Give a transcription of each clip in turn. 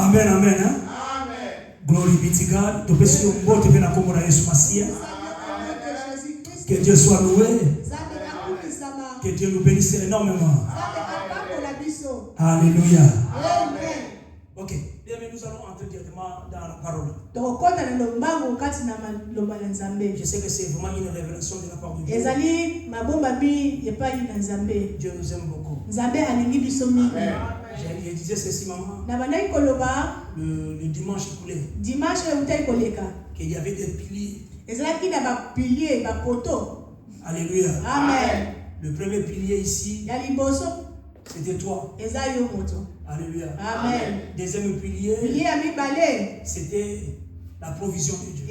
Amen, amen. Hein? Glory be to God. Que Dieu soit loué. Que Dieu nous bénisse énormément. Alléluia. Ok. Bien, mais nous allons entrer directement dans la parole. Je sais que c'est vraiment une révélation de la part de Dieu. Dieu nous aime beaucoup. Je disais ceci, maman. Le dimanche écoulé. Qu'il y avait des piliers. Alléluia. Amen. Le premier pilier ici, c'était toi. Alléluia. Amen. Deuxième pilier, c'était la provision de Dieu.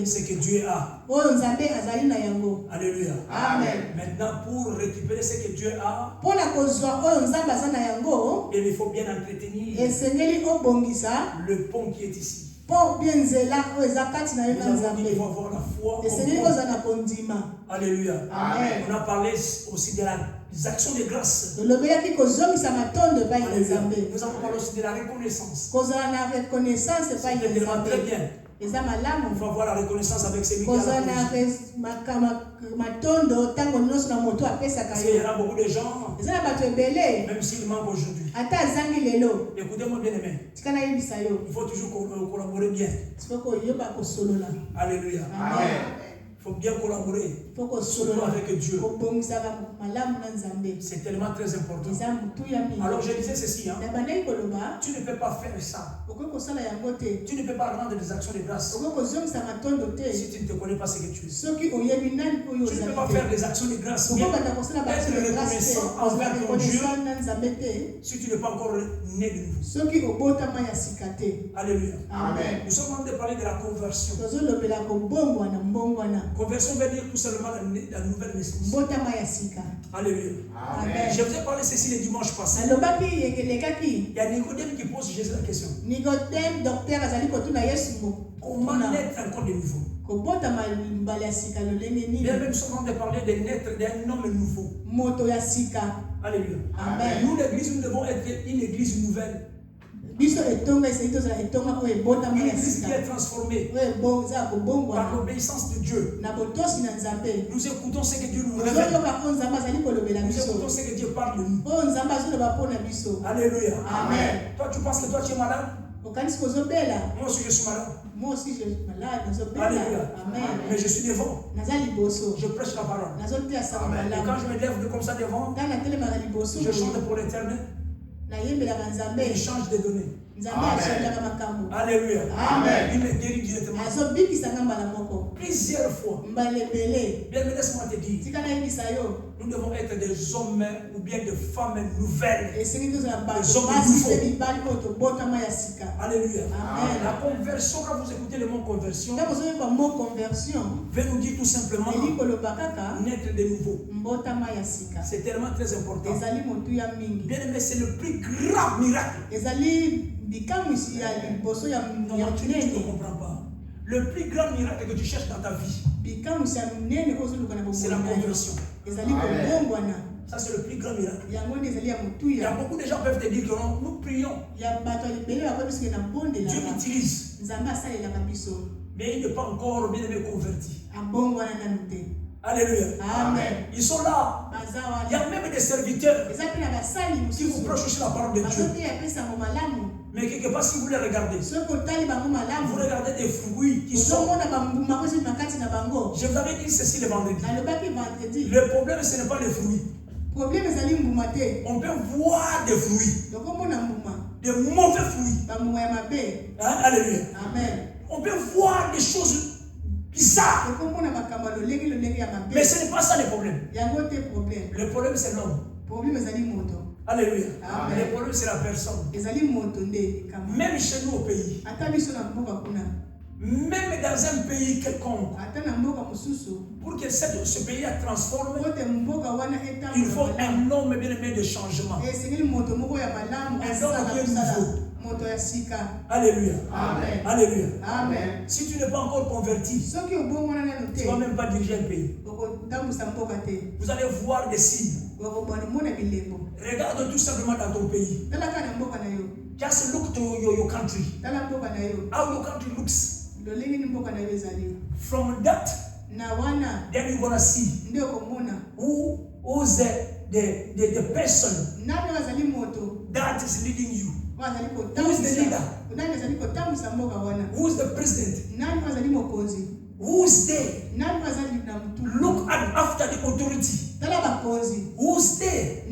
C'est que Dieu a. Alléluia. Amen. Maintenant, pour récupérer ce que Dieu a, il faut bien entretenir le pont qui est ici. Nous avons dit qu'il faut avoir la foi. Alléluia. Amen. On a parlé aussi des actions de grâce. Alléluia. Nous avons parlé aussi de la reconnaissance. C'est très bien. Il faut avoir la reconnaissance avec celui qui a la provision. Parce qu'il y en a beaucoup de gens, même s'ils manquent aujourd'hui. Écoutez-moi bien aimé. Il faut toujours collaborer bien. Alléluia. Amen. Il faut bien collaborer. Surtout avec Dieu. C'est tellement très important. Alors je disais ceci. Hein. Tu ne peux pas faire ça. Tu ne peux pas rendre des actions de grâce si tu ne te connais pas ce que tu es. Tu ne peux pas faire des actions de grâce. Être reconnaissant envers ton Dieu si tu n'es pas encore né de nouveau. Alléluia. Amen. Nous sommes en train de parler de la conversion. Conversion veut dire tout simplement la nouvelle naissance. Alléluia. Amen. Je vous ai parlé ceci le dimanche passé. Il y a Nicodème qui pose Jésus la question. Comment naître encore de nouveau? Bien, nous sommes en train de parler de naître d'un homme nouveau. Alléluia. Amen. Nous, l'église, nous devons être une église nouvelle. Une église qui est transformée par l'obéissance de Dieu. Nous écoutons ce que Dieu nous révèle. Nous écoutons ce que Dieu parle de nous. Alléluia. Amen. Toi, tu penses que toi, tu es malade? Moi aussi, je suis malade. Alléluia. Amen. Mais je suis devant. Je prêche la parole. Amen. Et quand je me lève comme ça devant, je chante pour l'éternel. Il change de données. Alléluia. Amen. Il me guérit directement. Plusieurs fois. Bien, laisse-moi te dire. Nous devons être des hommes ou bien des femmes nouvelles. Des hommes nouveaux. Alléluia. Amen. La conversion, quand vous écoutez le mot conversion, veut nous dire tout simplement naître de nouveau. C'est tellement très important. Bien aimé, c'est le plus grand miracle. Non, tu ne comprends pas. Le plus grand miracle que tu cherches dans ta vie, c'est la conversion. Ça, c'est le plus grand miracle. Il y a beaucoup de gens qui peuvent te dire que non, nous prions. Dieu m'utilise. Mais il n'est pas encore bien aimé converti. Alléluia. Amen. Ils sont là. Il y a même des serviteurs qui vous prêchent aussi la parole de Dieu. Mais quelque part, si vous les regardez, vous regardez des fruits qui sont. Je vous avais dit ceci le vendredi. Le problème, ce n'est pas les fruits. On peut voir des fruits, des mauvais fruits. Hein? Alléluia. Amen. On peut voir des choses bizarres. Mais ce n'est pas ça le problème. Le problème, c'est l'homme. Alléluia. Amen. Le problème, c'est la personne. Même chez nous au pays, même dans un pays quelconque, pour que ce pays se transforme, il faut un homme bien aimé de changement. Un homme qui est nouveau. Alléluia. Amen. Alléluia. Amen. Si tu n'es pas encore converti, tu ne vas même pas diriger un pays. Vous allez voir des signes. Regarde tout simplement dans ton pays. Just look to your country. How your country looks. From that, then you're gonna see who's the person that is leading you. Who's the leader? Who's the president? Who's there? Look at after the authority. Who's there?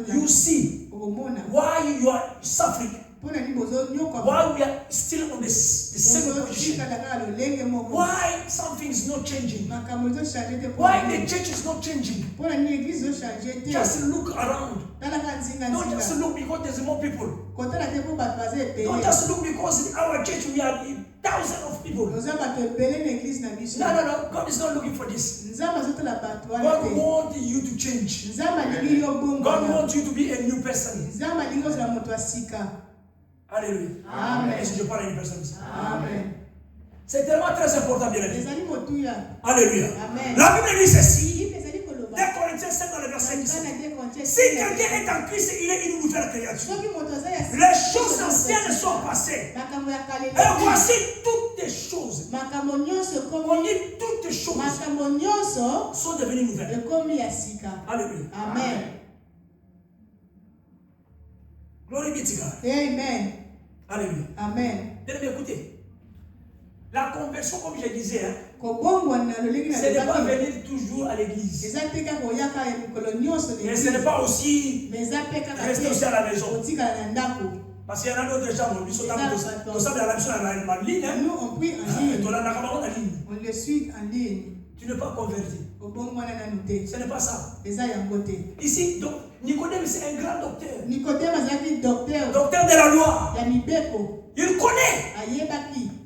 You see why you are suffering. Why we are still on the same position. Why something is not changing. Why the church is not changing. Just look around. Don't just look because there's more people. Don't just look because in our church we are thousands of people. No. God is not looking for this. God wants you to change. God wants you to be a new person. Alléluia. Amen. Est-ce que je parle à une personne ici? Amen. C'est tellement très important, bien aimé. Alléluia. La Bible dit ceci. 2 Corinthiens 5 dans le verset 17. Si quelqu'un est en Christ, il est une nouvelle créature. Les choses anciennes sont passées. Et voici toutes les choses. On dit toutes les choses sont devenues nouvelles. Alléluia. Amen. Glory be to God. Amen. Alléluia. Amen. Bien écoutez. La conversion, comme je disais, ce n'est pas venir toujours à l'église. Et ce n'est pas aussi rester aussi à la maison. Parce qu'il y en a d'autres gens, nous sommes dans la mission en ligne. Nous, on prie en ligne. On le suit en ligne. Tu n'es pas converti. Ce n'est pas ça. Ici, donc, Nicodème, c'est un grand docteur. Docteur de la loi. Il connaît.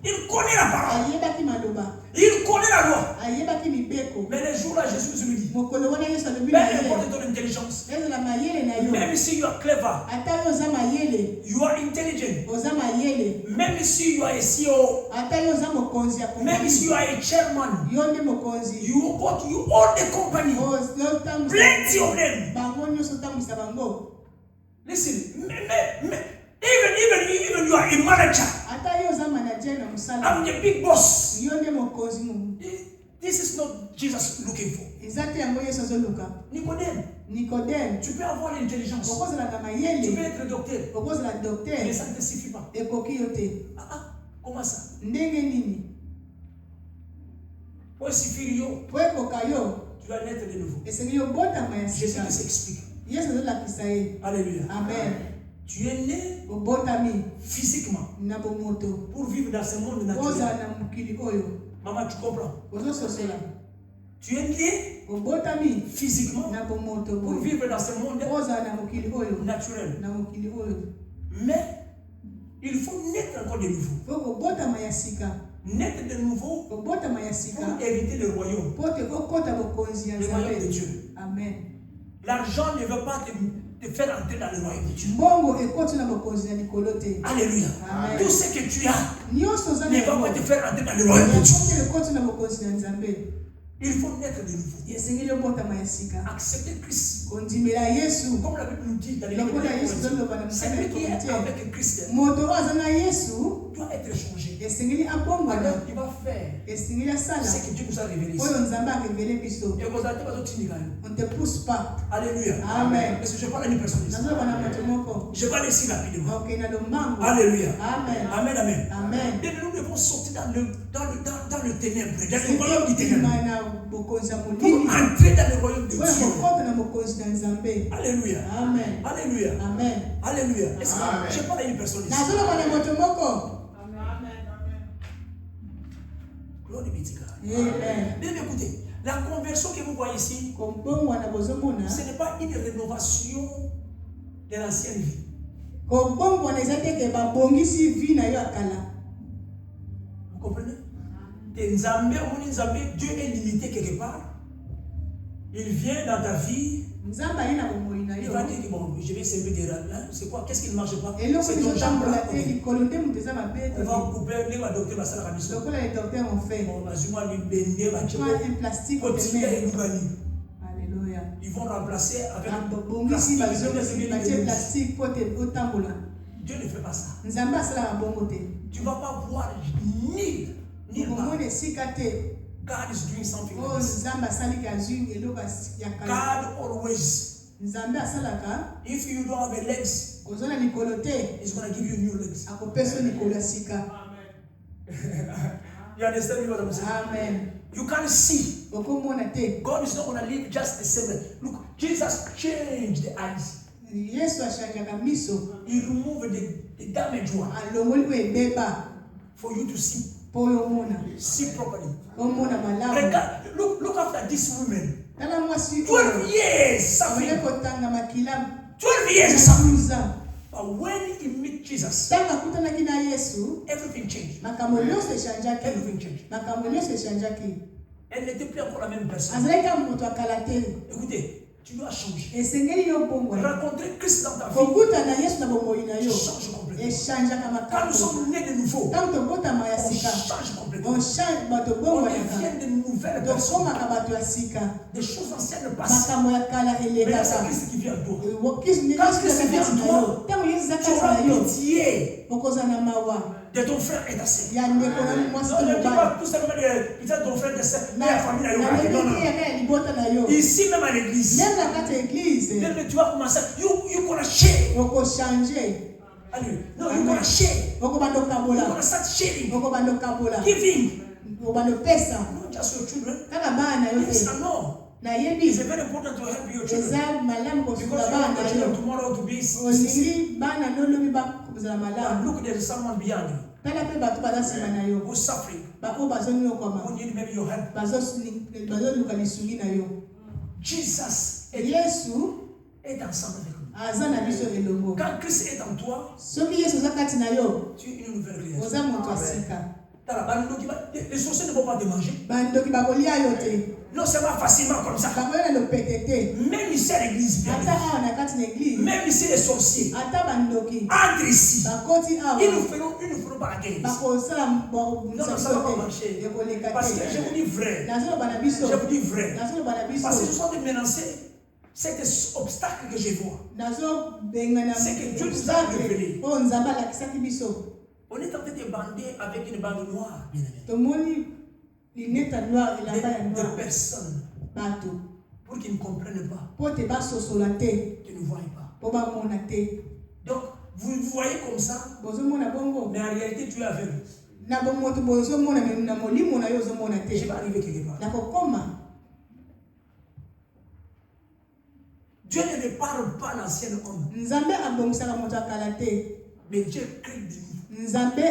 Il connaît la parole. Il connaît la loi. Mais les jours là, Jésus lui dit, peu importe ton intelligence, même si tu es clever, you are intelligent, même si tu es a CEO, même si tu es a chairman, you own the company, plenty of them. Listen, even you are a manager. I'm the big boss. This is not Jesus looking for. Nicodème, tu peux avoir l'intelligence. Tu peux être docteur. Mais ça ne te suffit pas. Comment ça? Pour suffire, tu dois naître de nouveau. Jésus s'explique. Alléluia. Amen. Tu es né physiquement pour vivre dans ce monde naturel. Maman, tu comprends? Tu es né physiquement pour vivre dans ce monde naturel. Mais il faut naître encore de nouveau. Naître de nouveau pour hériter le royaume. Le royaume de Dieu. Amen. L'argent ne veut pas te faire entrer dans le royaume de Dieu. Alléluia. Amen. Tout ce que tu as ne va pas te faire entrer dans le royaume de Dieu. Il faut naître de nouveau. Accepter Christ. Comme la Bible nous dit dans les celui qui est avec Christ doit être changé. Alors il va faire ce que Dieu nous a révélé ici. On ne te pousse pas. Alléluia. Amen. Est-ce que je parle à une personne ici? Je vais laisser rapidement. Alléluia. Amen. Amen. Et nous devons sortir dans le ténèbre, dans le royaume du ténèbre. Pour entrer dans le royaume de Dieu. Alléluia. Amen. Alléluia. Amen. Alléluia. Est-ce que je parle à une personne ici? Glory be to God. Amen. Bien écoutez, la conversion que vous voyez ici, ce n'est pas une rénovation de l'ancienne vie. Vous comprenez? Dieu est limité quelque part. Il vient dans ta vie. Il va dire que bon, je vais servir des rats. C'est quoi? Qu'est-ce qui ne marche pas? C'est ton jambe là. On va couper, les docteurs va faire la mission. On va jouer à l'ubende, un plastique. Alléluia. Ils vont remplacer avec plastique. Dieu ne fait pas ça. Nzambe asala bongo te. Tu ne vas pas voir ni omona esika te. God is doing something Oh, like this. Nzambe asali kazu eloka ya kala. God always, Nzambe asalaka. if you don't have a legs, ozona likolo te. He's going to give you new legs. Akopesa likolo ya sika. You understand what I'm saying? Amen. You can't see. Okomona te. God is not going to leave just the same way. Look, Jesus changed the eyes. Yesu ashanjaka miso. He removed the damaged one Alongoli ebeba. for you to see. Po omona. See properly. Omona malamu. Look after this woman. Tala mwasi 12 years suffering. kotanga makila. 12 years suffering. Suffering. But when he met Jesus, Tanga kutanaki na Yesu. everything changed. Makambo nyonso eshanjaki. Everything changed. Makambo nyonso eshanjaki. Elle n'était plus encore la même personne. Azalaka moto akala te. Écoutez, tu dois changer. Esengeli yo bongo. Rencontrer Christ dans ta vie. Kokuta na Yesu na bomoi na yo. Change complètement. Eshanjaka Quand nous makambo. sommes nés de nouveau, Tanto tobotama ya on sika. change complètement. On change bato On bongo ya devient ka. de nouvelles personnes. Tokomaka bato ya sika. Des choses anciennes passent. Makambo ya kala Mais là, c'est elekaka. Christ qui vient à toi. Quand Christ vient en toi, Tu auras pitié okozana mawa. de ton frère et ta sœur. Ya ndeko na Non, mwasi je ne dis mobali. pas tout simplement de ton frère et ta sœur, mais la famille là, non, non. libota na yo. Ici même à l'église, Même na kati ya église. même tu vas commencer, you gonna share. Okochange. Allez, non, you gonna share. Okobanda You okabola. gonna start sharing, Okobanda okabola. giving. Okobanda opesa. Not just your children. Kaka bana yo Yes, te. I know. Na It's yebi. very important to help your children. Eza malamu Because kosula you want your bana children yo. tomorrow to be. Olingi bana nolobi bakozala But malamu. look, there is someone beyond you Tala pe bato baza nsima na yo. who's suffering, Bako bazonyokwama. who need maybe your help. Bazoluka lisungi na yo. Jesus est ensemble avec nous. Aza na biso elongo. Quand Christ est en toi, Soki Yesu aza kati na yo, tu es une nouvelle création. oza moto asika. Les sorciers ne vont pas te manger. Bandoki bakolia yo te. Non, c'est pas facilement comme ça. Bakolia na lopete te. Même ici à l'église, bien. Ata awa na kati na église. Même ici les sorciers, Ata bandoki. entre ici. Bakoti awa. Ils ne feront pas la guerre. Bakosala Non, ça ne va pas marcher. Parce que je vous dis vrai. Nazoloba na biso. Je vous dis vrai. Nazoloba na biso. Parce que je suis en train de menacer cet obstacle que je vois. Nazobengana. C'est que Dieu nous a révélé. Oh, Nzambe alakisaki biso. On est en train de bander avec une bande noire, bien aimé. Tomoni lineta noire elamba ya Des noire. personnes Bato. pour qu'ils ne comprennent pas, Po te basosola te. qu'ils ne voient pas. Po bamona te. Donc, vous voyez comme ça, Bozomona bongo. mais en réalité, tu es aveugle. Na bongo to bozomona me na molimo na yo ozomona Je te. vais arriver quelque part. Na kokoma. Dieu ne parle pas l'ancien homme, Nzambe abongisaka moto akala te. mais Dieu crée de nous. Nzambe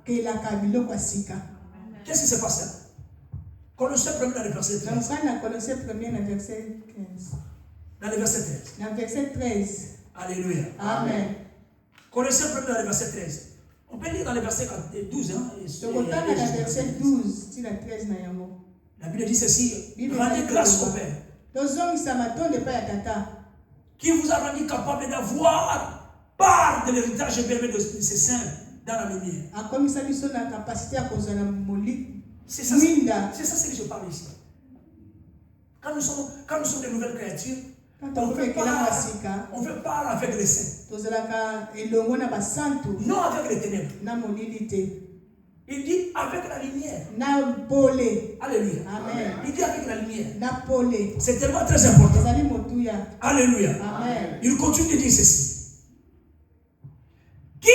akelaka biloko asika. Qu'est-ce qui se passe là? Colossiens 1 dans le verset 13. Donc na Colossiens 1 na verset 15. Dans le verset 13. Na verset 13. Alléluia. Amen. Colossiens 1 dans le verset 13. On peut lire dans le verset 12. Hein, Tokotanga na verset 12 tina 13 na yango. La Bible dit ceci. Rendez grâce au Père tozongisa matonde epai ya tata qui vous a rendu capable d'avoir part de l'héritage permis de ses saints dans la lumière. akomisa biso na capacité ya kozwa na moli. C'est ça ce que je parle ici. Quand nous sommes de nouvelles créatures, on fait part avec les saints. tozalaka elongo na basantu Non avec les ténèbres. na molili te. Il dit avec la lumière. Na pole. Alléluia. Amen. Il dit avec la lumière. Na pole. C'est tellement très important. ezali motuya. Alléluia. Amen. Il continue de dire ceci. Qui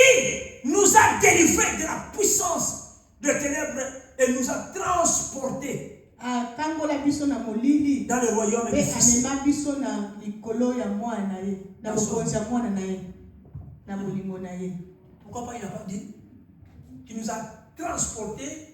nous a délivrés de la puissance des ténèbres et nous a transportés atangola biso na molili dans le royaume du Fils. amema biso na likolo ya mwana na ye na bokonzi ya mwana na ye na bolingo na ye. Pourquoi pas il n'a pas dit qui nous a transportés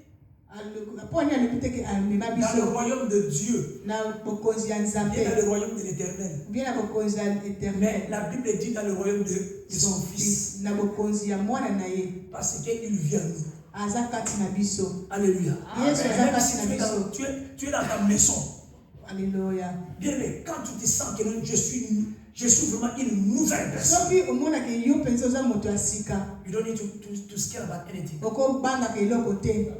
poni alobi teke amema dans le biso royaume de Dieu na bokonzi ya et nzambe dans le royaume de l'Éternel. bien na bokonzi ya Mais éternel la Bible dit dans le royaume de son Fils. na bokonzi ya mwana na ye Parce qu'il vient nous. aza kati na biso. Alléluia. Yesu aza Même kati si na biso. tu es dans ta maison. Alléluia. Bien, mais quand tu te sens que je suis vraiment une nouvelle personne. soki omonaka yo mpenza oza moto ya sika You don't need to scare about anything. okobangaka eloko te.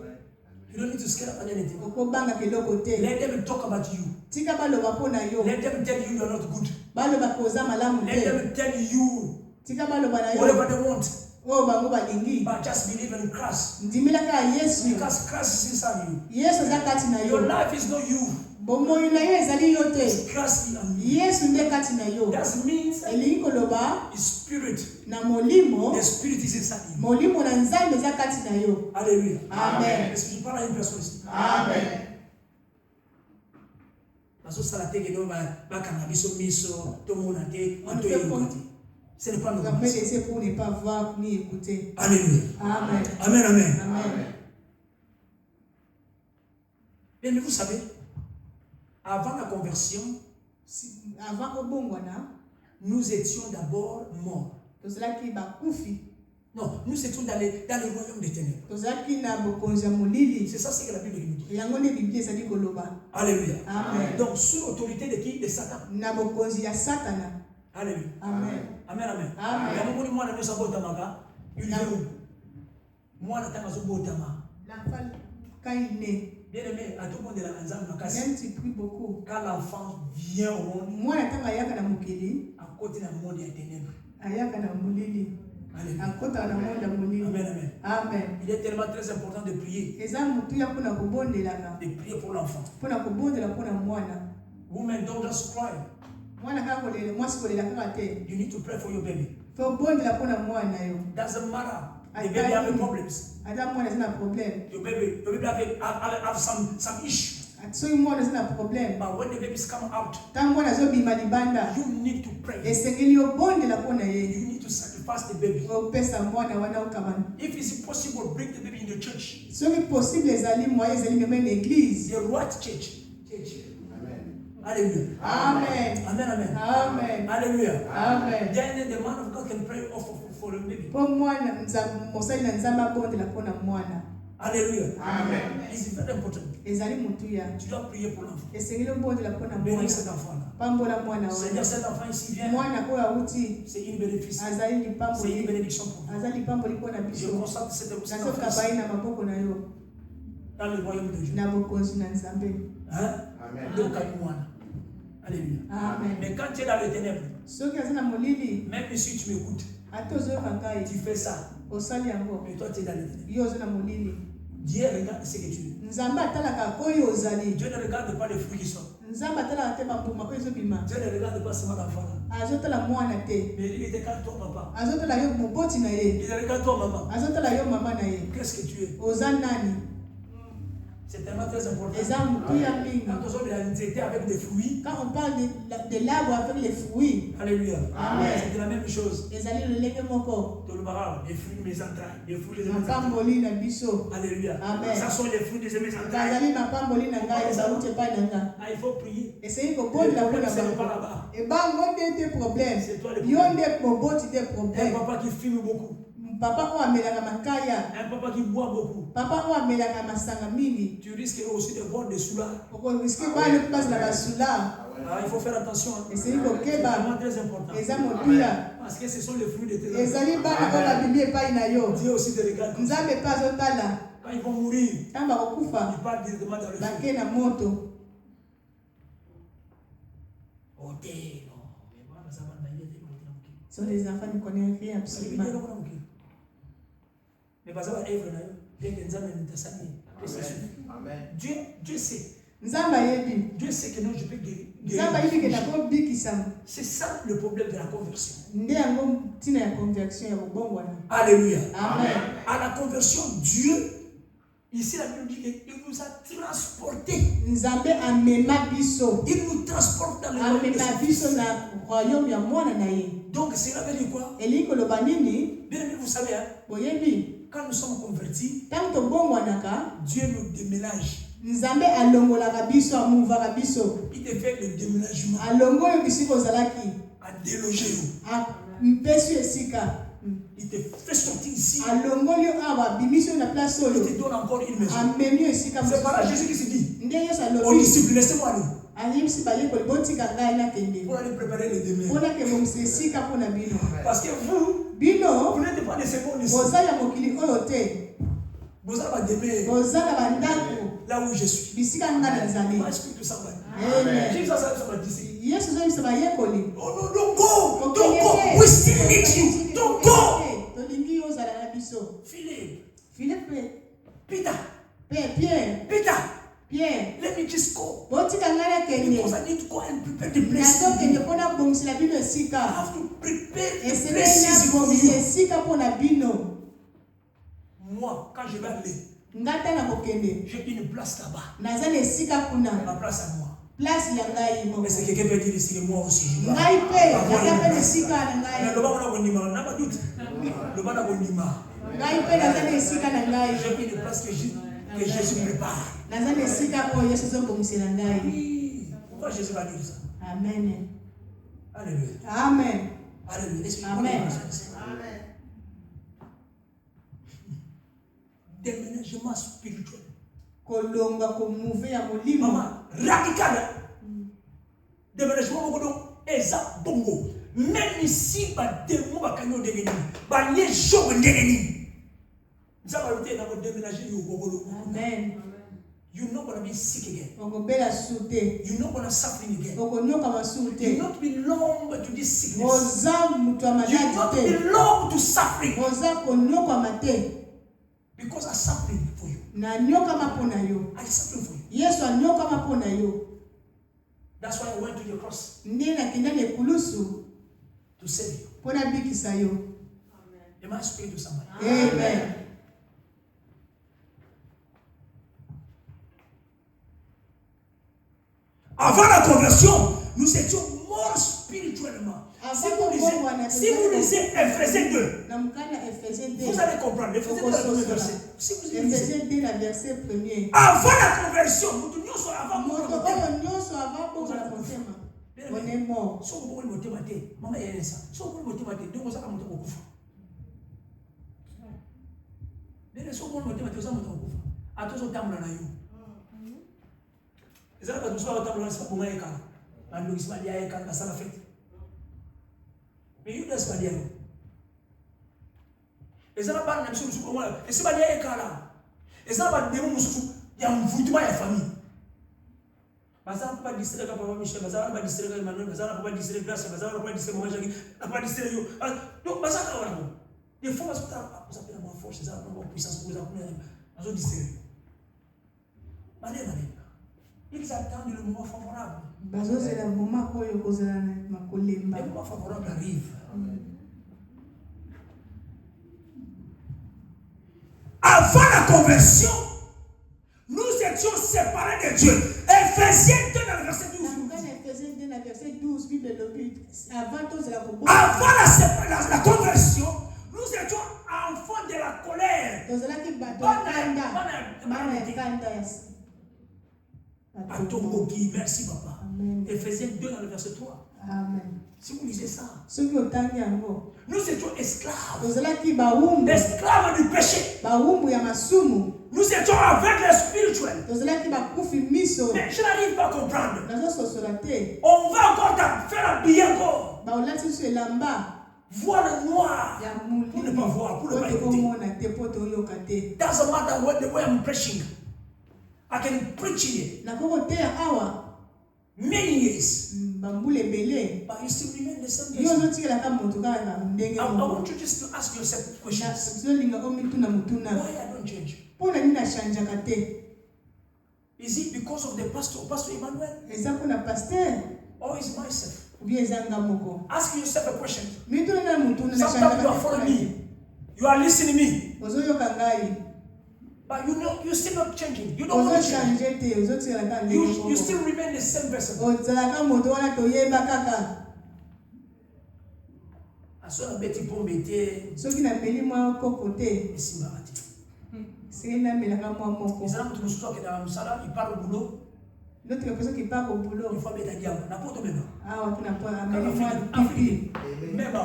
You don't need to scare about anything. okobangaka eloko te. Let them talk about you. tika baloba mpo na yo. Let them tell you are not good. baloba koza malamu Let te. them tell you whatever they want. But just believe in Christ. Because Christ is inside you. Your life is not you. It's Christ in you. That means His Spirit. The Spirit is inside you. Alléluia. Amen. Est-ce que je parle à une personne ici? Amen. Ce n'est pas normal. On peut laisser pour ne pas voir ni écouter. Alléluia. Amen. Amen, amen. Amen. Mais vous savez, avant la conversion, nous étions d'abord morts. Non, nous étions dans le royaume des ténèbres. C'est ça ce que la Bible nous dit. Alléluia. Amen. Donc, sous l'autorité de qui? De Satan. Alléluia. Amen. Amen, amen. Amen. L'enfant, quand il naît, bien aimé, à tout le monde de la maison, même tu pries beaucoup. Quand l'enfant vient au monde, moi, à côté d'un monde des ténèbres. Alléluia. Amen, amen. Amen. Il est tellement très important de prier. De prier pour l'enfant. Women, don't just cry. You need to pray for your baby. Doesn't matter. The baby have problems. Your baby have some issue. But when the babies come out, you need to pray. You need to sacrifice the baby. If it's possible, bring the baby in the church. The right church. Hallelujah. Amen. Amen, amen. Amen. Hallelujah. Amen. Then the man of God can pray for the baby. Hallelujah. Amen. It's very important. Tu dois prier pour l'enfant. Bénis cet enfant-là. Seigneur, cet enfant ici vient. C'est une bénéfice. C'est une bénédiction pour moi. Je constate cet enfant dans le royaume de Dieu. Hein? Amen. Alléluia. Amen. Mais quand tu es dans les ténèbres, même si tu m'écoutes, tu fais ça. Mais toi, tu es dans les ténèbres. Dieu regarde ce que tu es. Dieu ne regarde pas les fruits qui sortent. Dieu ne regarde pas seulement l'enfant. Mais il regarde toi, papa. Il regarde toi, maman. Qu'est-ce que tu es? C'est tellement très important. Quand on parle de l'arbre avec les fruits. Alléluia. Amen. C'est la même chose. Les fruits de mes entrailles. Les fruits de mes entrailles. Alléluia. Amen. Ça sont les fruits de mes entrailles. Il faut prier. C'est pas là-bas. C'est toi le problème. Un papa qui fume beaucoup. Papa un papa qui boit beaucoup. Tu risques aussi de boire des soulards. Il faut faire attention. C'est vraiment très important. Parce que ce sont les fruits de tes enfants. Dieu aussi te regarde. Quand ils vont mourir, ils partent directement dans le feu. Ce sont des enfants qui ne connaissent rien absolument. Mais Dieu sait. Dieu sait que non, je peux guérir. C'est ça le problème de la conversion. Alléluia. Amen. À la conversion, Dieu, ici la Bible dit qu'il nous a transportés. Il nous transporte dans le royaume. Donc cela veut dire quoi? Bien aimé, vous savez, hein? Quand nous sommes convertis, Dieu nous déménage. Il te fait le déménagement. À déloger. Il te fait sortir ici. Il te donne encore une maison. C'est par là Jésus qui se dit aux disciples, laissez-moi aller. Pour aller préparer le demain. Parce que vous n'êtes pas des secondes ici. Vous avez demain là où je suis. Moi, je peux tout ça. Amen. Qui ça dit? Oh no, don't go. Don't go. We still need you. Don't go. Philippe. Peter. Pierre. Let me just go. Because I need to go and prepare the place. I have to prepare the places for you. Moi, quand je vais aller, j'ai une place là-bas. Ma place à moi. Est-ce que quelqu'un peut dire ici que moi aussi je dois j'ai une place que Jésus prépare. Oui. Pourquoi Jésus va dire ça? Amen. Alléluia. Amen. Alléluia. Amen. Déménagement spirituel. Maman, radical. Déménagement exact bongo. Même ici, démon va canyon de l'ennemi. Les jours de l'ennemi. Nous allons déménager au Amen. You're not going to be sick again. You're not going to suffer again. You not belong to this sickness. You not belong to suffering. Because I'm suffering for you. I'm suffering for you. That's why I went to the cross. To save you. Am I speaking to somebody? Amen. Avant la conversion, nous étions morts spirituellement. Si vous lisez Ephésiens 2, vous allez comprendre. Ephésiens 2, le verset. Si vous lisez avant la conversion, nous sommes avant on est mort. Si vous voulez me mater, maman est ça. Si vous voulez me mater, donc vous allez monter au coup. Si vous voulez me mater, vous allez monter au coup. À tous les temps, on a eu. Les gens qui sont à table, c'est pas pour moi. Ils sont allés à l'école, ça la fête. Mais ils ne sont pas allés. Les gens qui parlent de choses comme moi, ils sont allés à l'école. Les gens qui parlent de choses, il y a un foutement de la famille. Bazar ne peut pas distraire Papa Michel, Bazar ne peut pas distraire Emmanuel, Bazar ne peut pas distraire Grace, Bazar ne peut pas distraire Maman Jackie, ne peut pas distraire yo. Donc Bazar ne peut pas. Des fois, vous appelez ma force, vous appelez ma puissance, vous appelez ma distraire. Mané. Ils attendent le moment favorable. Le moment favorable arrive. Avant la conversion, nous étions séparés de Dieu. Ephésiens 2 dans le verset 12. Avant la conversion, nous étions enfants de la colère. Merci papa. Ephésiens 2 dans le verset 3. Amen. Si vous lisez ça, nous étions esclaves. Esclaves du péché. Nous étions avec les spirituels. Mais je n'arrive pas à comprendre. On va encore faire habiller encore. Voir le noir. Pour ne pas voir, pour ne pas écouter. Doesn't matter the way I'm preaching. I can preach here. Many years. But you still remain the same person. I want you just to ask yourself questions. Why I don't change? Is it because of the Pastor Emmanuel? Or is it myself? Ask yourself a question. Sometimes you are following me. You are listening to me. But you're still not changing. You don't want to change. You still remain the same person. Asola beti pombe te. Soki na meli mwa kokote. Esimarati. C'est na melaka mwa moko. Ezana mutu mususu akenda musala, il part au boulot. L'autre personne qui part au boulot. Il faut beta diabo. Na poto même. Ah, on n'a pas ameli mwa pipi. Même.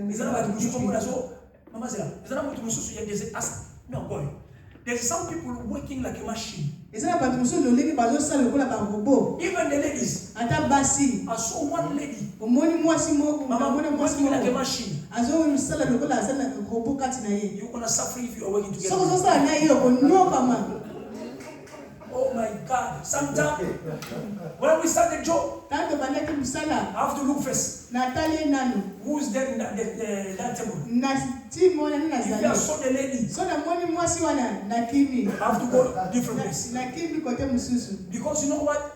Ezana batu mususu ko nazo. Mama zela. Ezana mutu mususu ya des no boy. There's some people working like a machine. Ezana batu mususu loleki bazo sala lokola ba robot. Even the ladies. Ata basi. I saw one lady. Omoni mwasi moko, mama mwasi moko like a machine. Azo misala lokola asala robot kati na ye. You're gonna suffer if you are working together. So sala na yo ko nyoka ma. Oh my God. Sometimes when we start the job, I have to look first. Who's there in that table? If you saw the lady, I have to go different place. Because you know what?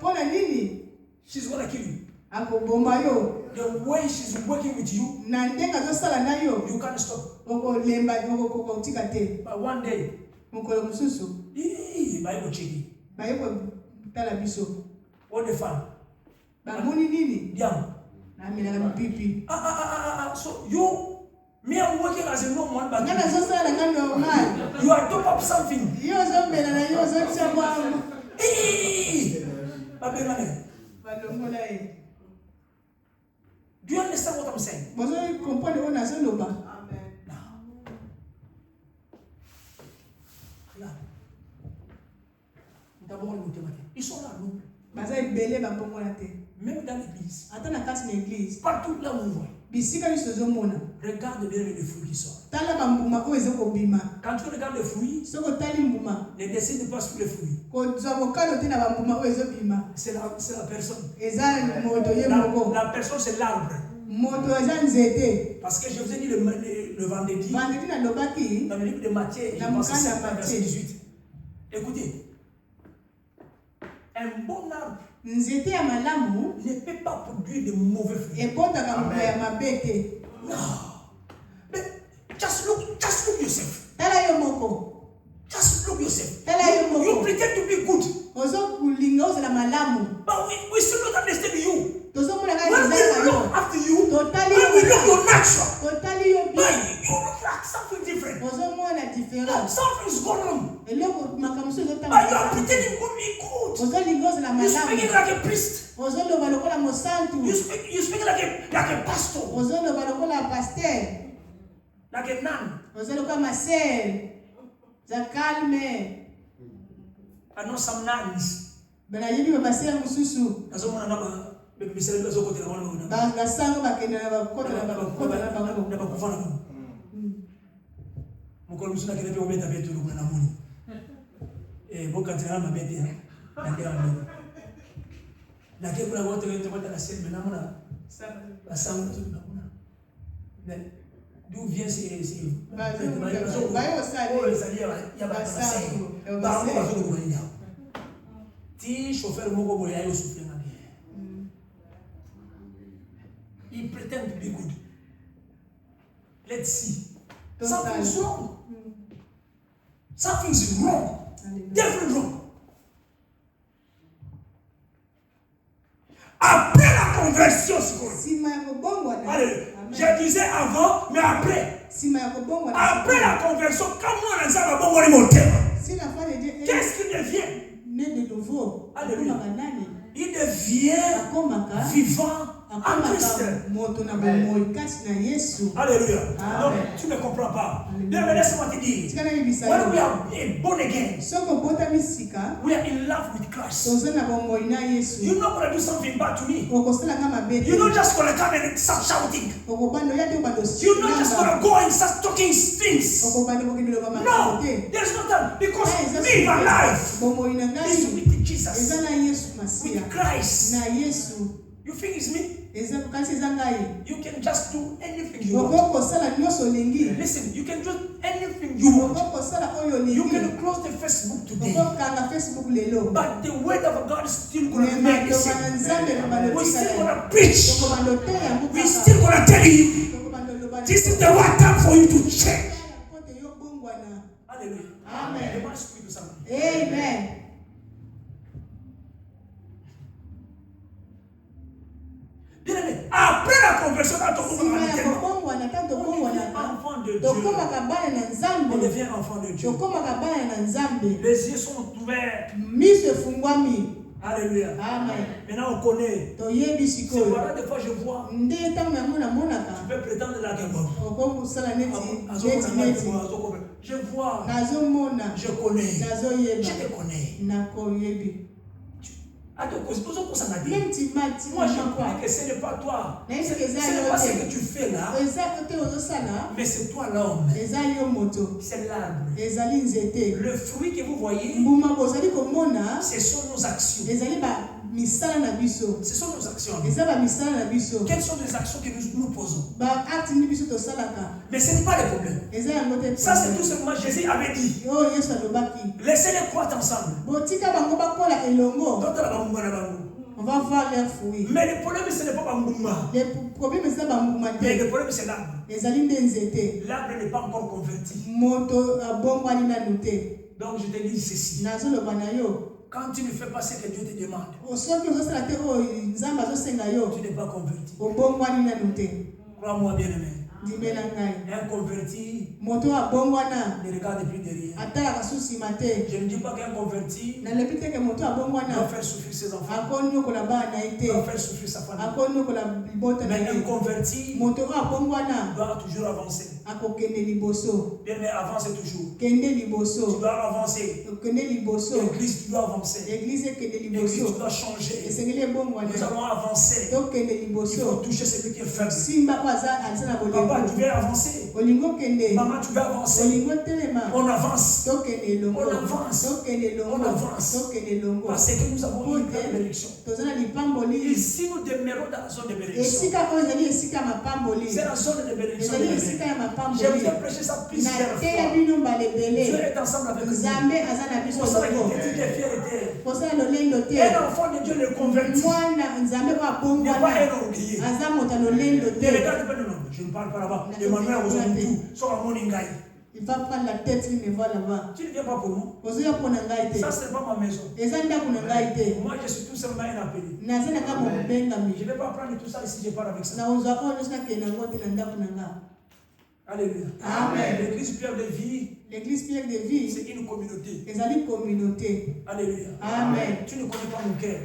She's going to kill you. The way she's working with you, you can't stop. But one day, Bible checking. What they found? So me, I'm working as a normal, but you are top of something. Do you understand what I'm saying? Amen. D'abord, ils sont là, nous. Même dans l'église. Partout là où on voit. Regarde bien les fruits qui sortent. Quand tu regardes les fruits, ne décide pas sur les fruits. C'est la personne. La personne, c'est l'arbre. Parce que je vous ai dit le vendredi, dans le livre de Matthieu, je pense que c'est verset 18. Écoutez, un bon arbre ne peut pas produire de mauvais fruits. Non. Mais just look yourself. Just look yourself. You pretend to be good. But we still don't understand you. When we look after you, when we look your natural, but you look like something different. No, something is going on. But you are pretending to be good. You're speaking like a priest. You speak like a pastor. Like a nun. I know some nuns. D'où vient ces il pretend to be good. Let's see. Something's wrong. Something's wrong. Definitely wrong. Après la conversion, je disais avant, mais après. Après la conversion, comment on a bon qu'est-ce qu'il devient? Alléluia. Il devient vivant en Christ. Alléluia. Donc, tu ne comprends pas. Mais laisse-moi te dire. When we are born again, we are in love with Christ. You're not going to do something bad to me. You're not just going to come and start shouting. You're not just going to go and start talking things. No, there's no time. Because me, my life is with Jesus. With Christ. You think it's me? You can just do anything you want. Listen, you can do anything you want. You can close the Facebook today. But the word of God is still going to remain the same. We're still going to preach. We're still going to tell you this is the right time for you to change. Hallelujah. Amen. Amen. Après la conversion, on devient enfant de Dieu. Les yeux sont ouverts. Alléluia. Amen. Maintenant on connaît. C'est voilà des fois je vois. Tu peux prétendre la guerre. Je vois. Je connais. Je te connais. Même Timothy, moi je crois que ce n'est pas toi. Ce n'est pas ce que tu fais là. Mais c'est toi l'homme. C'est l'arbre. Le fruit que vous voyez, ce sont nos actions. Ce sont nos actions. Quelles sont les actions que nous posons? Mais ce n'est pas le problème. Ça c'est tout ce que moi Jésus avait dit. Laissez-les croître ensemble. On va voir leurs fruits. Mais le problème ce n'est pas Bambouma. Le problème c'est Bambouma. Mais le problème c'est l'arbre. L'arbre n'est pas encore converti. Donc je te dis ceci. Quand tu ne fais pas ce que Dieu te demande, tu n'es pas converti. Crois-moi bien aimé. Un converti ne regarde plus derrière. Je ne dis pas qu'un converti doit faire souffrir ses enfants, doit faire souffrir sa famille. Mais un converti doit toujours avancer. Bien, mais avance toujours. Tu dois avancer. L'église doit avancer. L'église doit changer. Nous allons avancer. Il faut toucher celui qui est faible. Papa, tu veux avancer. Maman, tu veux avancer. On avance. On avance. On avance. Parce que nous avons une grande bénédiction. Ici, nous demeurons dans la zone de bénédiction. C'est la zone de bénédiction. Je vous ai prêché ça plusieurs fois. Dieu est ensemble avec nous. Pour ça qu'il est fierté. Un enfant de Dieu le convertit. N'est pas un orgueilleux. Je ne parle pas là-bas. Emmanuel a besoin de tout. Il va prendre la tête, il me voit là-bas. Tu ne viens pas pour moi. Ça, ce n'est pas ma maison. Moi, je suis tout simplement un appelé. Je ne vais pas prendre tout ça ici, je pars avec ça. Alléluia. Amen. L'église Pierre de Vie. L'église Pierre de Vie, c'est une communauté. Communauté. Alléluia. Amen. Tu ne connais pas mon cœur.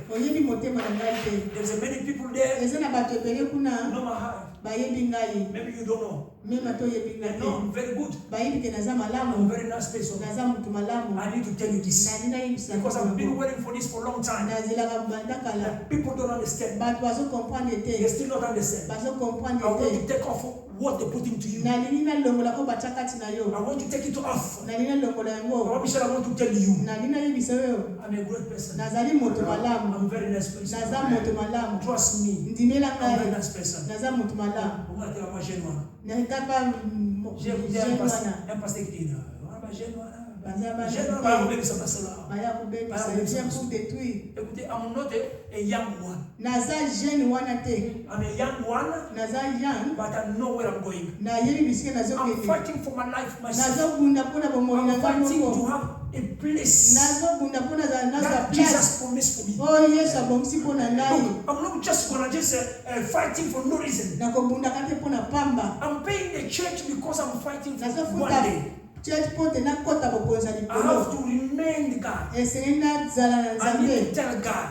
There's many people there. No mahal. Maybe you don't know. I know I'm very good. I'm very nice person. I need to tell you this. Because I've been waiting for this for a long time. People don't understand. They still don't understand. I want to take off what they put into you. I want to take it off. I want to tell you. I'm a great person. I'm a very nice person. Trust me. I'm a very nice person. J'ai écouté un pasteur qui dit écoutez, I'm not a young one. I'm a young one, but I know where I'm going. I'm fighting for my life myself. I'm fighting to have a place that Jesus promised for me. I'm not just gonna fighting for no reason. I'm paying the church because I'm fighting for one day. I have to remain God. I need to tell God, God,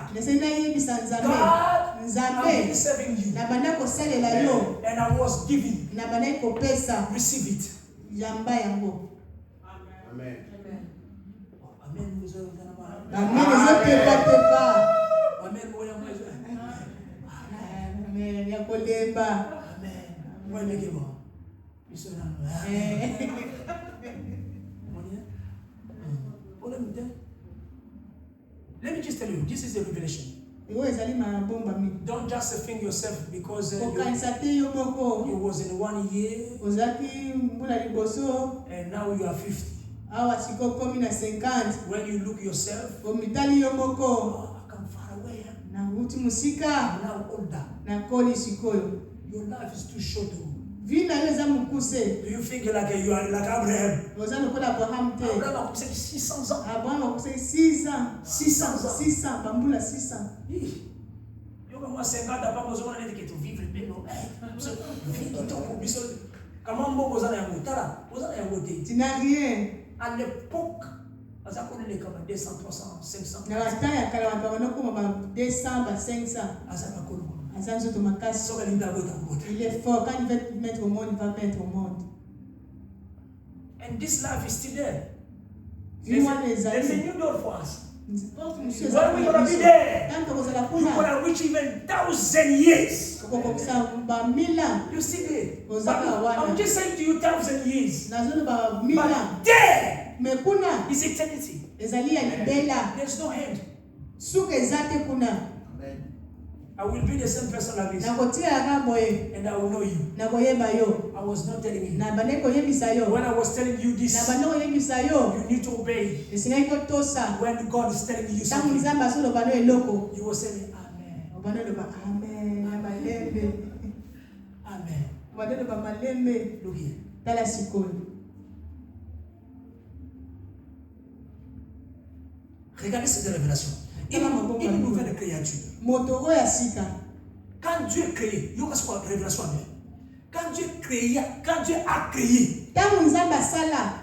I've been serving you. And I was giving. Receive it. Amen. Amen. Let me just tell you, this is a revelation. Don't just think yourself because you was in 1 year and now you are 50. When you look yourself, oh, I come far away. I'm now older. Your life is too short. Do you think like you are like Abraham? Abraham a poussé 600 ans. 600 ans. Moi 50 ans, pas besoin de vivre bien. Comment vous avez tu n'as rien. À l'époque, vous avez les 200, 300, 500. Il est fort. Quand il veut mettre au monde, il va mettre au monde. And this life is still there. There's a new door for us. When we're going to be there, you're going to reach even 1,000 years. You see there? I'm just saying to you 1,000 years. But there is eternity. There's no end. I will be the same person like this. And I will know you. I was not telling you. When I was telling you this, you need to obey. When God is telling you something, you will say, Amen. Amen. Look here. Regardez cette révélation. Une nouvelle créature. Quand Dieu créé, il y aura quoi révélation à Dieu. Quand Dieu a créé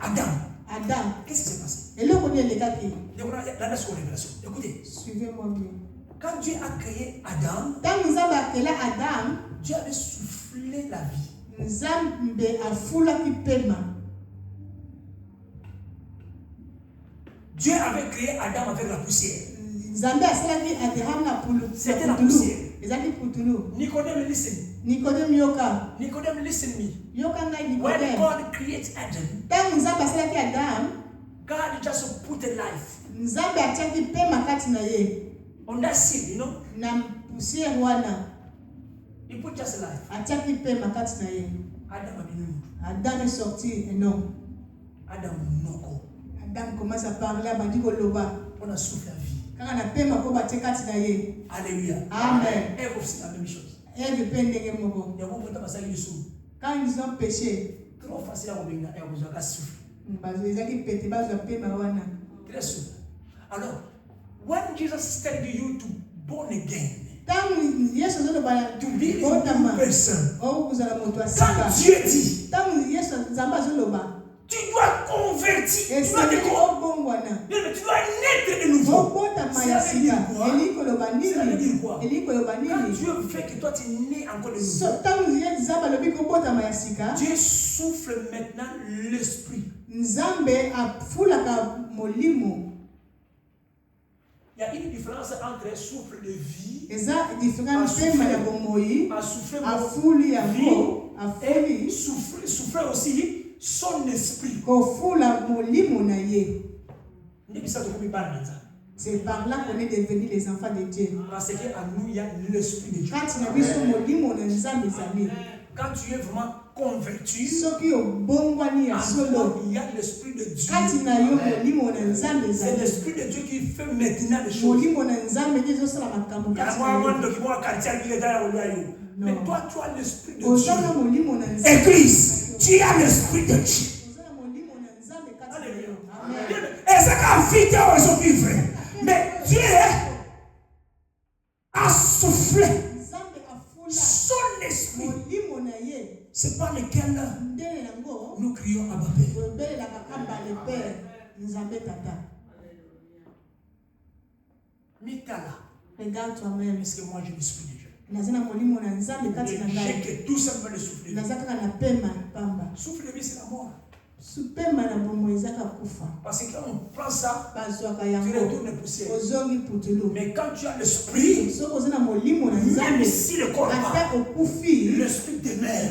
Adam, qu'est-ce qui s'est passé? La seconde révélation. Écoutez. Suivez-moi bien. Quand Dieu a créé Adam, Dieu avait soufflé la vie. Dieu avait créé Adam avec la poussière. C'était la poussière. Nicodème, listen. Nicodème, listen me. When God created Adam, God just put a life on that seed, you know. He put just a life. Adam est sorti un homme. Adam commence à parler à Bandi Koloba. On a soufflé la vie. Alléluia. Amen. Ève aussi la même chose. Quand ils ont péché, trop facile à revenir et on a soufflé. Très souffle. Alors, when Jesus tell you to born again, to be a new person, quand Dieu dit, tu dois convertir, tu dois naître de nouveau. Ça veut dire quoi? Quand Dieu veut que toi tu nais encore de nouveau, Dieu souffle maintenant l'esprit. Il y a une différence entre souffle de vie et souffler aussi son esprit. C'est par là qu'on est devenus les enfants de Dieu. Parce qu'à nous, il y a l'esprit de Dieu. Quand tu es vraiment converti, il y a l'esprit de Dieu. C'est l'esprit de Dieu qui fait maintenant les choses. Mais toi, tu as l'esprit de Dieu. Église, tu as l'esprit de Dieu. Et c'est qu'un vidéo aujourd'hui vrai. Mais Dieu a soufflé son esprit. C'est par lequel nous crions à Père. Mitala. Regarde toi-même. Est-ce que moi j'ai l'esprit de Dieu? J'ai que tout simplement le souffle de vie. Souffle de vie, c'est la mort. Parce que quand on prend ça, tu retournes poussière. Mais quand tu as l'esprit, même si le corps part, l'esprit demeure.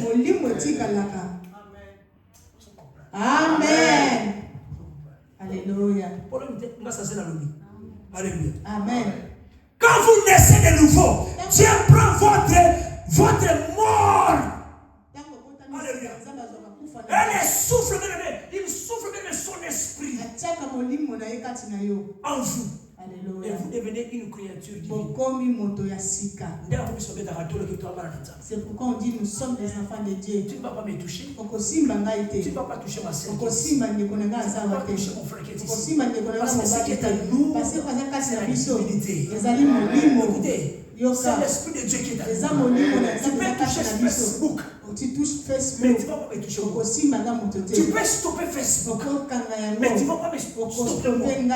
Amen. Alléluia. Alléluia. Amen. Quand vous naissez de nouveau, Dieu prend votre mort. Alléluia. Elle souffle même, il souffle même son esprit en vous. Alléluia. Et vous devenez une créature divine. C'est pourquoi on dit nous sommes des enfants de Dieu. Tu ne vas pas me toucher. Tu ne vas pas toucher ma sœur. Tu ne vas pas toucher mon frère qui est ici. Parce que ce qui est à nous, c'est la divinité. Écoutez, c'est l'esprit de Dieu qui est à nous. Tu peux toucher Facebook. Tu touches Facebook. Mais tu ne vas pas me toucher. Tu peux stopper Facebook. Mais tu ne vas pas me stopper moi. Il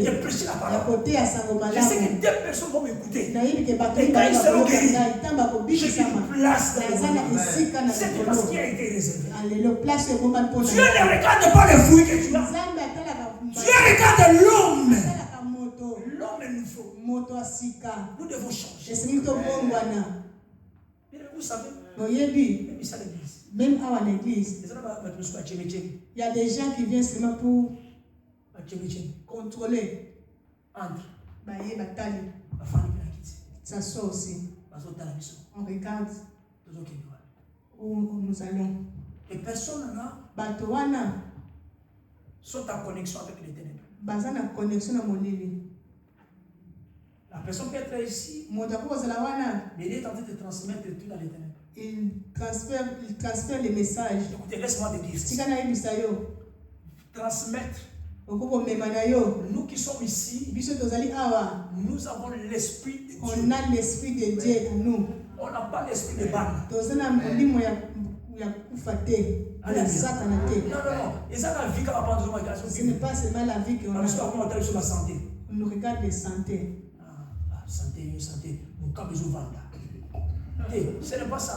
a prêché la parole. Je sais que 2 personnes vont m'écouter. Et quand ils seront guéris, je suis une place dans le monde. C'est parce qu'il a été réservé. Dieu ne regarde pas le fruit que tu as. Dieu regarde l'homme. Nous devons changer. Vous savez, même ici à l'église. Même à l'église, il y a des gens qui viennent seulement pour contrôler. Entre. Ça sort aussi. On regarde où nous allons. Et personne là sont en connexion avec les ténèbres. La personne peut être ici, mais il est en train de transmettre tout dans les ténèbres. Il transfère les messages. Écoutez, laisse-moi te dire ça. Transmettre. Nous qui sommes ici, nous avons l'esprit de Dieu. On a l'esprit de Dieu en nous. On n'a pas l'esprit de Bâle. Non. Ce n'est pas seulement la vie qu'on a. On nous regarde les santé. Santé. Ce n'est pas ça.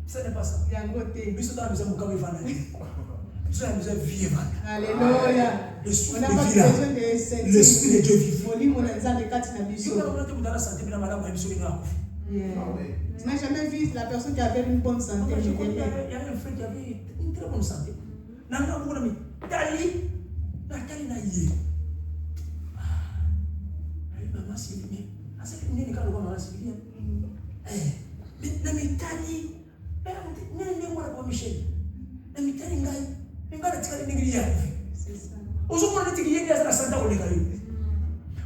Ce n'est pas ça. Alléluia. On n'a pas besoin de sentir. L'esprit de Dieu vit. Tu n'as jamais vu la personne qui avait une bonne santé. Il y avait un frère qui avait une très bonne santé.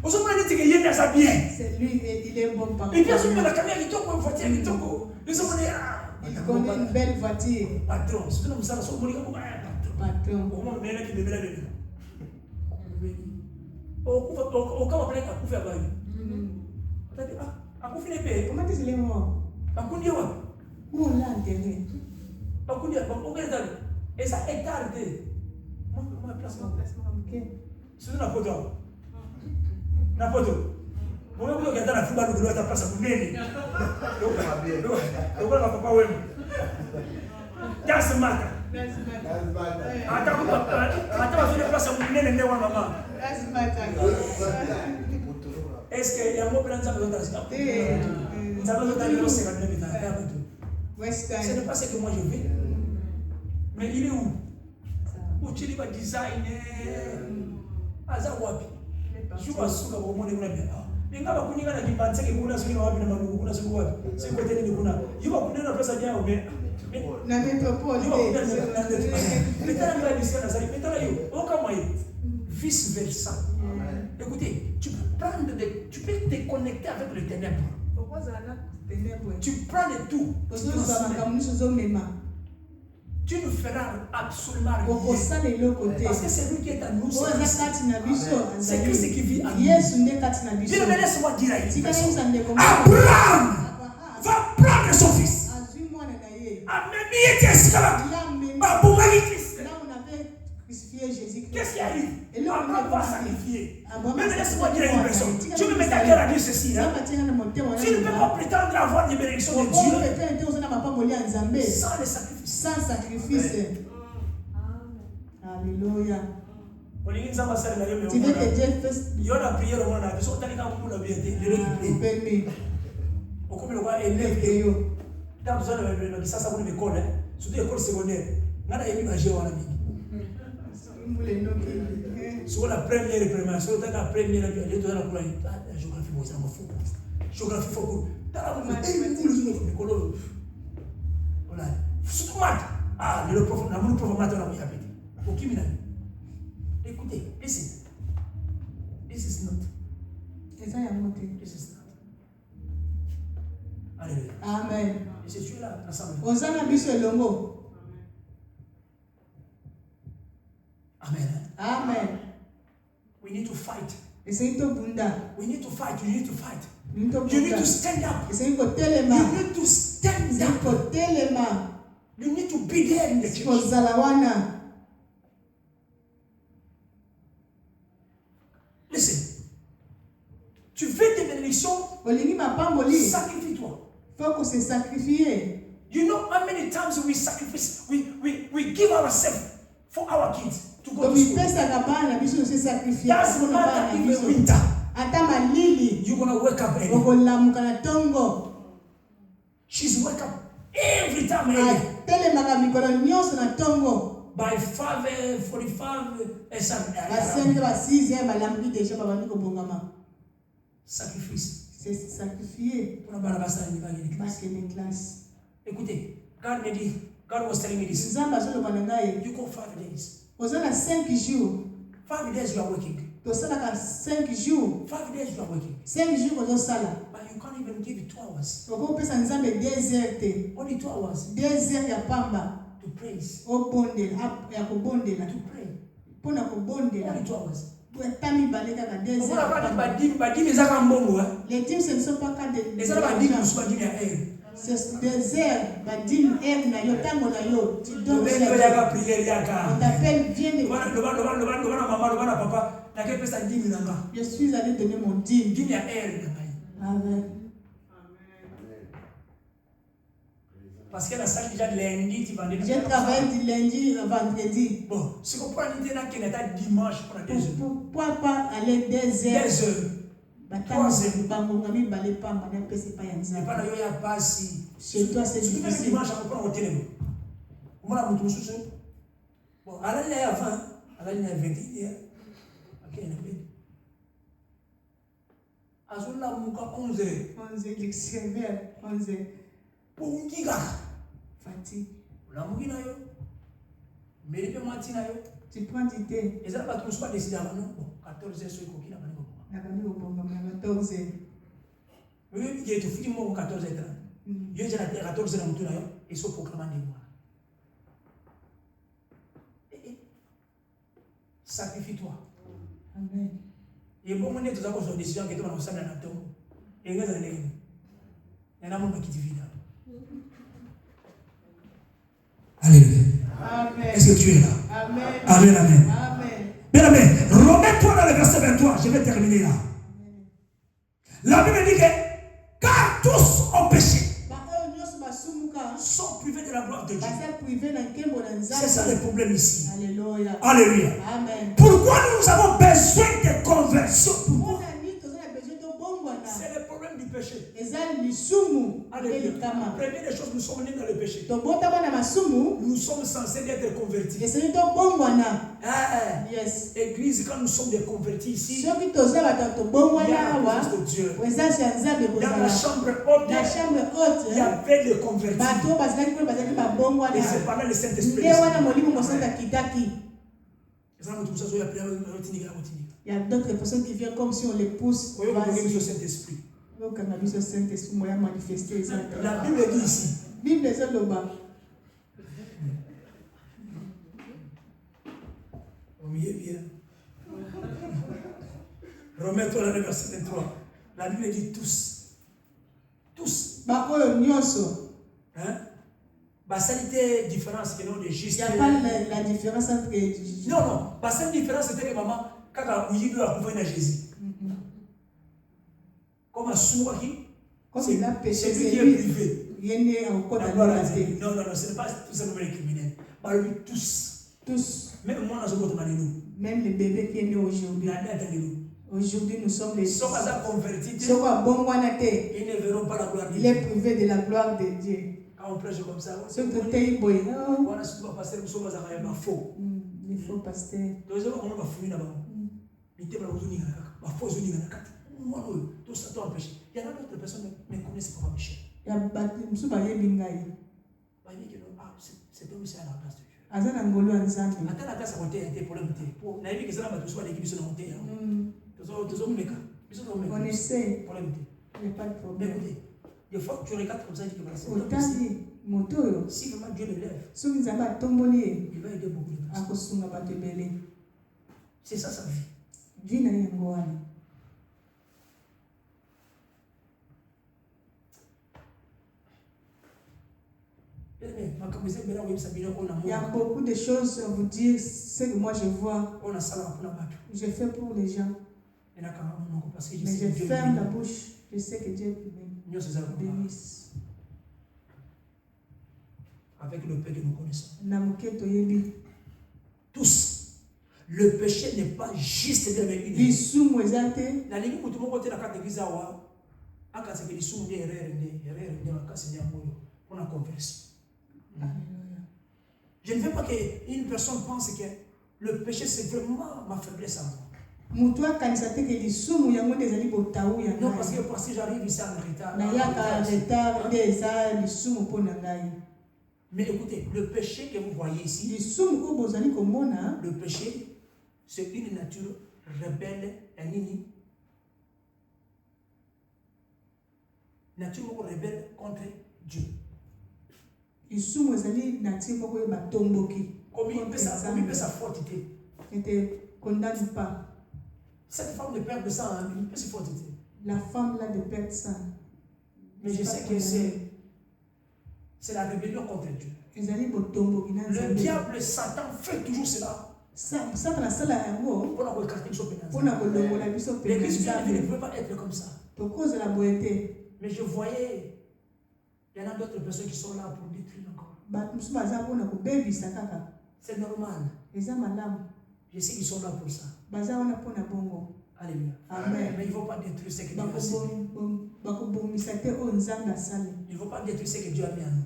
C'est lui, il est un bon papa. Il connaît une belle voiture. Patron. Comment est-ce qu'il est mort? Où on l'a enterré? Et ça est tardé. C'est une photo. La photo. Vous regardez la foule de l'autre place à Bounene. That's matter. Est-ce qu'il y a un mot blanc? Ce n'est pas ce que moi je veux. Mais il est où? Où tu vas designer? Azawapi. Je vois ce que vous voulez bien. Ingawa kuninga na kibanzeke kuna sio wapi na malugu kuna sio wapi. Sio kwa tena kuna. Yuko kunena pesa jao me. Na métropole. Peut-être la mission ça peut-être yo. O kama hiyo. Vice versa. Écoutez, tu peux te connecter avec le ténèbre. Tu prends le tout. Tu ne feras absolument rien. Parce que c'est lui qui est à nous. C'est Christ qui vit à nous. Bien, mais laisse-moi dire à une personne. Abraham va prendre son fils. Qu'est-ce qui arrive? Abraham va sacrifier. Mais laisse-moi dire à une personne. Tu me mets à cœur à dire ceci. Tu ne peux pas prétendre avoir des bénédictions de Dieu sans les sacrifices. Sans sacrifice. Alléluia. Tu veux que Dieu fasse. Il y a la prière au monde. Ils sont allés dans le bien. Au comme le roi est levé. Tu as besoin de ça, ça vous l'école. Surtout l'école secondaire. On a émis à gérer. Sur la première primaire, sur la première, la géographie, vous avez fou. Géographie, faut que. Voilà. Surtout maths. Le prof, l'amour prof maths, on a mis à péter. Au qui m'a écoutez, listen. This is not. This is not. Alléluia. Amen. Et c'est celui-là, ensemble. Osana biso longo. Amen. Amen. We need to fight. We need to fight. You need to fight. You need to stand up. You need to stand up. You need to be there in the church. Listen. Tu veux des bénédictions? Sacrifie-toi. Faut qu'on se sacrifie. You know how many times we sacrifice, we give ourselves for our kids to go to school. That's not even winter. Atama lili. You're going to wake up early. Okolamuka na tongo. She's wake up every time early. Telemaka mikolo nyonso na tongo. By 5:45 and something. Sacrifice. C'est sacrifié. Pour la classe. Écoutez, God me dit, God was telling me this. You go 5 days. 5 jours. 5 days you are working. 5 jours. 5 days you are working. 5 jours But you can't even give it 2 hours. Only 2 hours. 2 heures ya pamba. To praise. To pray. Only 2 hours. Les dîmes, ce ne sont pas qu'à des c'est des heures, tu donnes on t'appelle, viens je suis allé donner mon dîme. Amen. Parce que la salle déjà lundi, tu vendais. J'ai travaillé du lundi au vendredi. Bon, si vous prenez une idée qu'il est dimanche pour 2 heures. Pourquoi pas aller 2 heures? 2 heures. 3 heures. C'est pas là, pas si. Chez toi, c'est difficile. Dimanche, on prend au téléphone. On va vous toucher. Bon, à la ligne avant, à la ligne 21. Ok, il y a à ce là, on a 11 heures. 11 heures, l'extérieur, 11 heures. Pour qui gars? Fatigue. La mouille na yo. Mais les matin na yo. Tu prends du thé. Et ça va tous pas décider avant non. 14 heures sur le coquille na bani au bon 14 heures. Oui, il est tout fini moi 14 heures. Yo j'ai la 14 heures na yo et so proclamant des mois. Sacrifie-toi. Amen. Et bon on est tous d'accord sur décision que tu vas ensemble na tombe. Et regarde les gars. Il y en a monde qui divide. Alléluia. Amen. Est-ce que tu es là? Amen. Amen, amen. Amen. Bien, amen. Remets-toi dans le verset 23. Je vais terminer là. Amen. La Bible dit que car tous ont péché, sont privés de la gloire de Dieu. C'est ça le problème ici. Alléluia. Alléluia. Amen. Pourquoi nous avons besoin de conversion? C'est le problème du péché. Alléluia. Première des choses, nous sommes nés dans le péché. Nous sommes censés être convertis. Yes. Église, quand nous sommes des convertis ici, il y a la présence de Dieu. Dans la chambre haute, il y avait des convertis. Et c'est par là le Saint-Esprit. Il y a d'autres personnes qui viennent comme si on les pousse. Saint-Esprit. La Bible dit ici. Bible est là-bas. Bien. Remets-toi dans le verset 23. La Bible dit tous. Tous. Hein? Ça a différence que non de juste. Il n'y a pas la différence entre. Non. La différence c'était que maman, quand il a couvert Jésus. Comme il a péché, c'est lui qui est privé. Non, ce n'est pas tout simplement les criminels. Mais tous. Même moi, même les bébés qui est né aujourd'hui. Aujourd'hui, nous sommes les ceux convertis. Ils ne verront pas la gloire de Dieu. Il est privé de la gloire de Dieu. Quand on prêche comme ça, ceux qui étaient boy. On a souvent passé, nous sommes faux. Les faux pasteurs. Donc, on va fouiller là-bas. Il y a d'autres personnes qui ne connaissent pas Michel. Cet homme, c'est à la place de Dieu. Attends, la place à monter, il y a des problèmes. On a vu que ça va tous l'équipe sur la montée. On essaie. Il n'y a pas de problème. Écoutez, des fois, tu regardes comme ça, tu dis que si vraiment Dieu le lève, il va aider beaucoup de personnes. C'est ça sa vie. Il y a beaucoup de choses à vous dire, ce que moi je vois. Je fais pour les gens. Mais je ferme la bouche. Je sais que Dieu bénisse. Avec le Père que nous connaissons. Tous. Le péché n'est pas juste de mettre lisumu ezate. La ligne où tout le monde est dans la carte d'église awa. Aka c'est que les sous bien erreur dans la case de Yamoyo pour la conversion. Je ne veux pas qu'une personne pense que le péché c'est vraiment ma faiblesse à moi. Non, parce que si j'arrive ici en retard. Mais écoutez, le péché que vous voyez ici, le péché, c'est une nature rebelle et une nature rebelle contre Dieu. Comme il peut sa faute. Ne te condamne pas. Cette femme de perte de sang, il peut se faute. La femme là de perte de sang. Mais je sais que c'est la rébellion contre Dieu. Le diable, Satan, fait toujours cela. L'église ne peut pas être comme ça. Mais je voyais, il y en a d'autres personnes qui sont là pour détruire encore. C'est normal. Je sais qu'ils sont là pour ça. Alléluia. Amen. Mais il ne faut pas détruire ce que Dieu a fait. Il ne faut pas détruire ce que Dieu a mis en nous.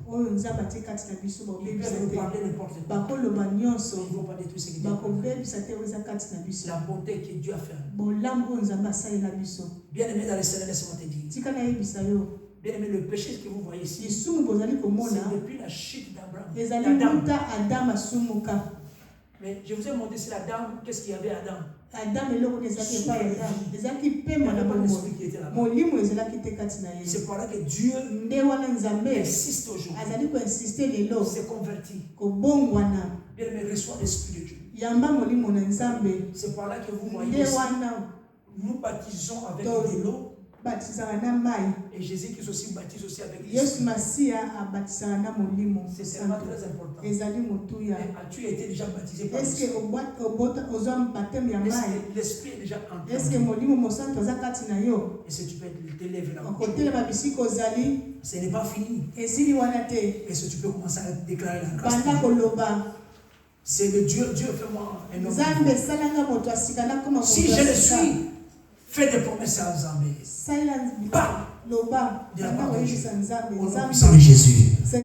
Il peut vous parler n'importe quoi. Il ne faut pas détruire ce que Dieu a fait. La bonté que Dieu a fait. Bien aimé dans le Seigneur, laisse-moi te dire. Bien aimé, le péché que vous voyez ici, c'est depuis la chute d'Abraham. Mais je vous ai montré sur la dame, qu'est-ce qu'il y avait à Adam. C'est pour là que Dieu insiste aujourd'hui. C'est converti. Bien aimé, reçoit l'Esprit de Dieu. C'est pour là que vous voyez ici, nous baptisons avec de l'eau. Et Jésus-Christ aussi baptise aussi avec l'Esprit. C'est vraiment très important. As-tu été déjà baptisé par l'Esprit? L'Esprit est déjà en toi. Et si tu peux te lever là, ce n'est pas fini. Et si tu peux commencer à déclarer la grâce de Dieu. C'est de Dieu, Dieu fait-moi un homme. Si je le suis, fais des promesses à Zambé. Au nom puissant de Jésus.